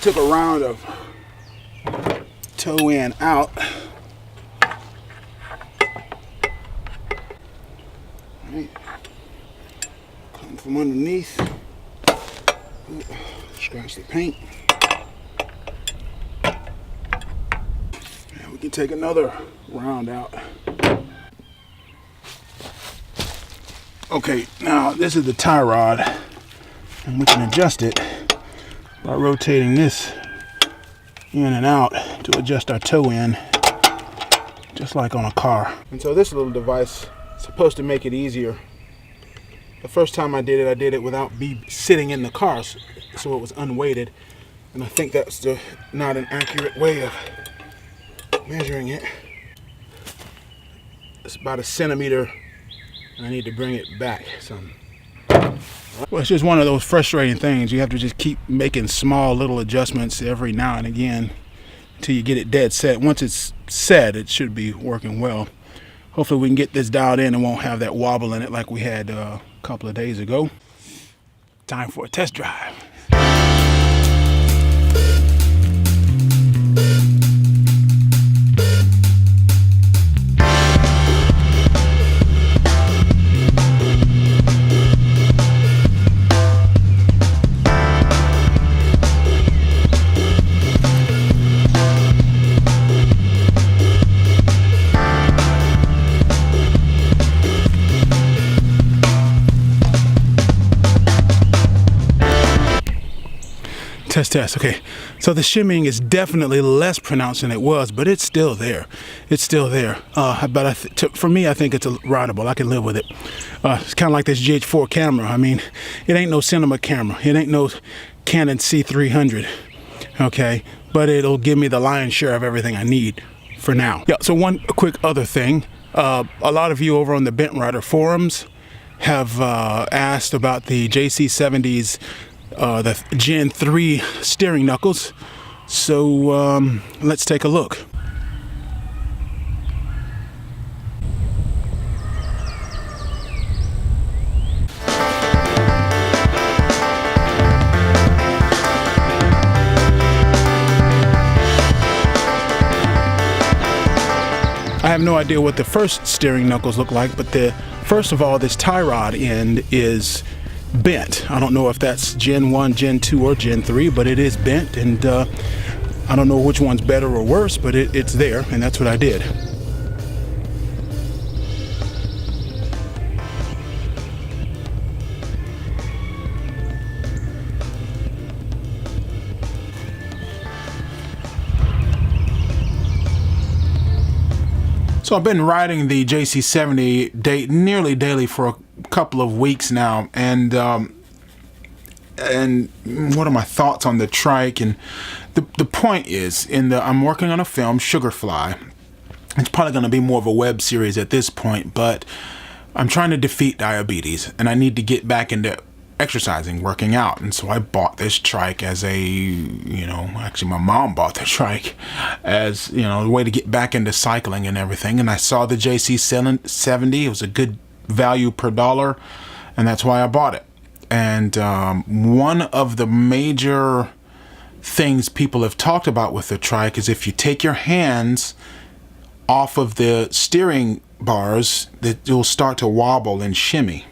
took a round of toe in out. Right. Come from underneath. Ooh, scratch the paint. And we can take another round out. Okay, now this is the tie rod, and we can adjust it by rotating this in and out to adjust our toe in, just like on a car. And so this little device is supposed to make it easier. The first time I did it without me sitting in the car, so it was unweighted, and I think that's not an accurate way of measuring it. It's about a centimeter, and I need to bring it back some. Well, it's just one of those frustrating things. You have to just keep making small little adjustments every now and again until you get it dead set. Once it's set, it should be working well. Hopefully we can get this dialed in and won't have that wobble in it like we had a couple of days ago. Time for a test drive. Test. Okay, so the shimmying is definitely less pronounced than it was, but it's still there. It's still there. But for me, I think it's rideable. I can live with it. It's kind of like this GH4 camera. I mean, it ain't no cinema camera. It ain't no Canon C300. Okay, but it'll give me the lion's share of everything I need for now. Yeah. So one quick other thing. A lot of you over on the Bent Rider forums have asked about the JC-70's the Gen 3 steering knuckles. So let's take a look. I have no idea what the first steering knuckles look like, but first of all, this tie rod end is bent. I don't know if that's Gen 1, Gen 2, or Gen 3, but it is bent, and I don't know which one's better or worse, but it's there, and that's what I did. So I've been riding the JC-70 nearly daily for a couple of weeks now, and what are my thoughts on the trike? And the point is, I'm working on a film, Sugarfly. It's probably going to be more of a web series at this point, but I'm trying to defeat diabetes, and I need to get back into exercising, working out. And so I bought this trike as actually my mom bought the trike as, a way to get back into cycling and everything. And I saw the JC-70. It was a good value per dollar, and that's why I bought it. And one of the major things people have talked about with the trike is if you take your hands off of the steering bars, that you'll start to wobble and shimmy.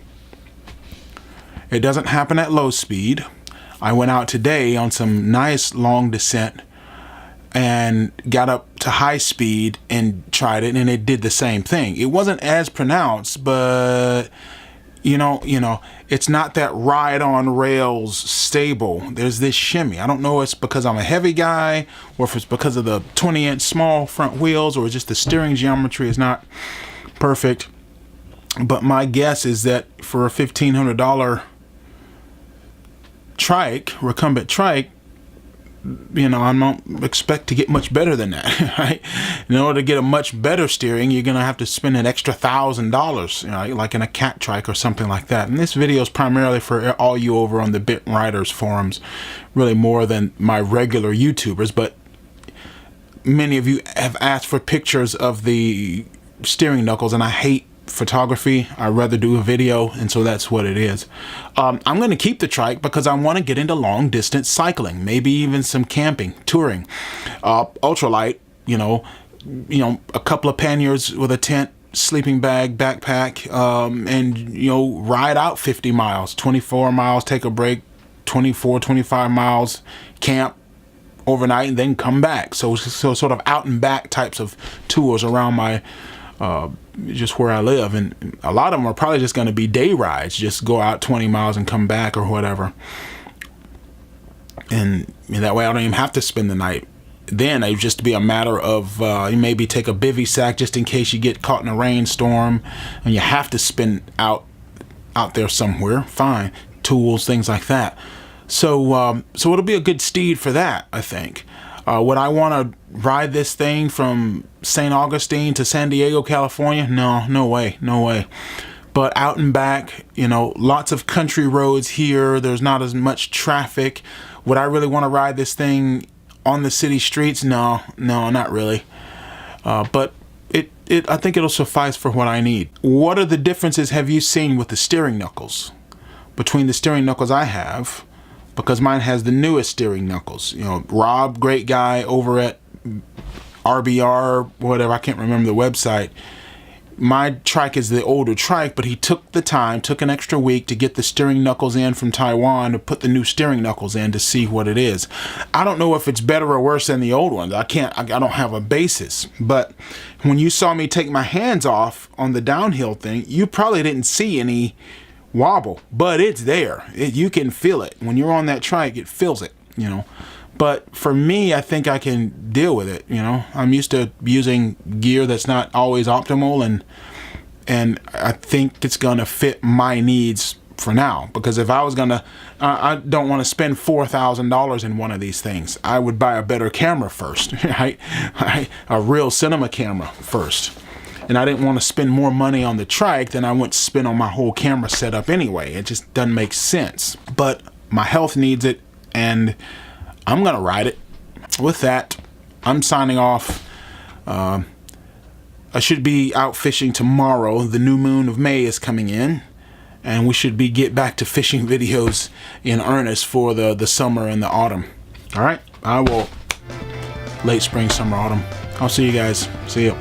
It doesn't happen at low speed. I went out today on some nice long descent and got up to high speed and tried it, and it did the same thing. It wasn't as pronounced, but it's not that ride on rails stable. There's this shimmy. I don't know if it's because I'm a heavy guy, or if it's because of the 20-inch small front wheels, or just the steering geometry is not perfect. But my guess is that for a $1,500 trike, Recumbent Trike, I don't expect to get much better than that, right? In order to get a much better steering, you're gonna have to spend an extra $1,000, like in a cat trike or something like that. And this video is primarily for all you over on the Bent Riders forums, really more than my regular YouTubers, but many of you have asked for pictures of the steering knuckles, and I hate photography. I'd rather do a video, and so that's what it is. I'm going to keep the trike because I want to get into long distance cycling, maybe even some camping, touring, ultralight. You know, a couple of panniers with a tent, sleeping bag, backpack, and ride out 50 miles, 24 miles, take a break, 24, 25 miles, camp overnight, and then come back. So sort of out and back types of tours around my just where I live. And a lot of them are probably just going to be day rides, just go out 20 miles and come back or whatever. And that way I don't even have to spend the night. Then it would just be a matter of you maybe take a bivy sack just in case you get caught in a rainstorm and you have to spend out there somewhere. Fine, tools, things like that. So it'll be a good steed for that, I think. Would I want to ride this thing from St. Augustine to San Diego, California? No way. But out and back, lots of country roads here. There's not as much traffic. Would I really want to ride this thing on the city streets? No, not really. But I think it'll suffice for what I need. What are the differences have you seen with the steering knuckles? Between the steering knuckles I have, because mine has the newest steering knuckles. Rob, great guy over at RBR, whatever, I can't remember the website. My trike is the older trike, but he took an extra week to get the steering knuckles in from Taiwan, to put the new steering knuckles in to see what it is. I don't know if it's better or worse than the old ones. I don't have a basis. But when you saw me take my hands off on the downhill thing, you probably didn't see any wobble, but it's there. You can feel it. When you're on that trike, it feels it, But for me, I think I can deal with it. I'm used to using gear that's not always optimal, and I think it's gonna fit my needs for now. Because if I was gonna, I don't want to spend $4,000 in one of these things. I would buy a better camera first, right? A real cinema camera first. And I didn't want to spend more money on the trike than I went to spend on my whole camera setup anyway. It just doesn't make sense. But my health needs it, and I'm going to ride it. With that, I'm signing off. I should be out fishing tomorrow. The new moon of May is coming in, and we should get back to fishing videos in earnest for the summer and the autumn. All right? I will late spring, summer, autumn. I'll see you guys. See you.